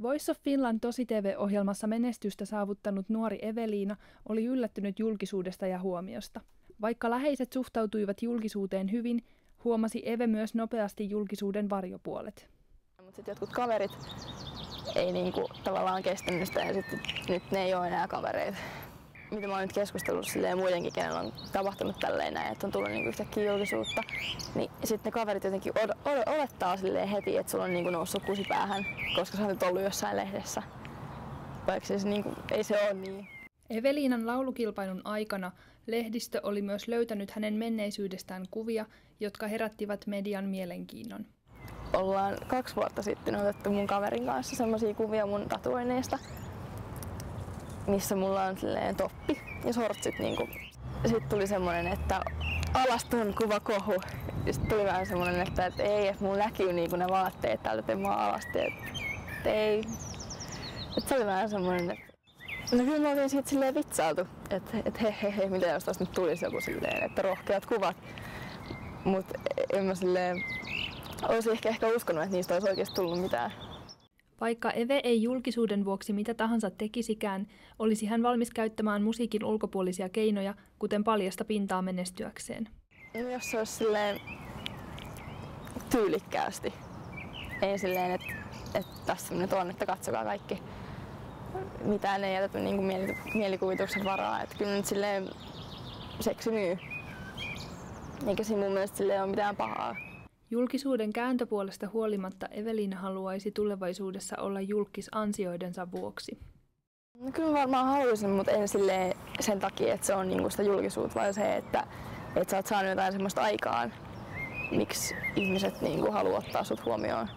Voice of Finland tosi-TV-ohjelmassa menestystä saavuttanut nuori Eveliina oli yllättynyt julkisuudesta ja huomiosta. Vaikka läheiset suhtautuivat julkisuuteen hyvin, huomasi Eve myös nopeasti julkisuuden varjopuolet. Mutta sitten jotkut kaverit ei tavallaan kestänyt sitä ja nyt ne ei ole enää kavereita. Mitä mä oon nyt keskustellut muidenkin, kenellä on tapahtunut tälleen näin, että on tullut yhtäkkiä julkisuutta, niin sitten ne kaverit jotenkin olettaa heti, että sulla on noussut kusi päähän, koska sä oot nyt ollut jossain lehdessä. Vaikka se ei se ole niin. Eveliinan laulukilpailun aikana lehdistö oli myös löytänyt hänen menneisyydestään kuvia, jotka herättivät median mielenkiinnon. Ollaan 2 vuotta sitten otettu mun kaverin kanssa semmosia kuvia mun tatuoinneista, missä mulla on toppi ja sortsit. Sitten tuli semmonen, että alasta on kuva kohu. Sitten tuli vähän semmonen, että ei, että mulla näkyy ne vaatteet täältä, että mä oon alasti. Että ei. Että se oli vähän semmonen, että no kyllä me oltiin siitä silleen vitsailtu, että he, mitä jos tästä nyt tulisi joku silleen, että rohkeat kuvat. Mut en mä silleen, olisi ehkä uskonut, että niistä olisi oikeesti tullut mitään. Vaikka Eve ei julkisuuden vuoksi mitä tahansa tekisikään, olisi hän valmis käyttämään musiikin ulkopuolisia keinoja, kuten paljasta pintaa menestyäkseen. No jos se olisi silleen tyylikkäästi. Ei silleen, että tässä nyt on, että katsokaa kaikki. Mitään ei jätetty mielikuvituksen varaa. Että kyllä nyt silleen seksi myy. Eikä siinä mun mielestä silleen ole mitään pahaa. Julkisuuden kääntöpuolesta huolimatta Eveliina haluaisi tulevaisuudessa olla julkis ansioidensa vuoksi. No kyllä varmaan haluaisin, mutta en silleen sen takia, että se on sitä julkisuutta, vaan se, että sä oot saanut jotain semmoista aikaan, miksi ihmiset haluaa ottaa sut huomioon.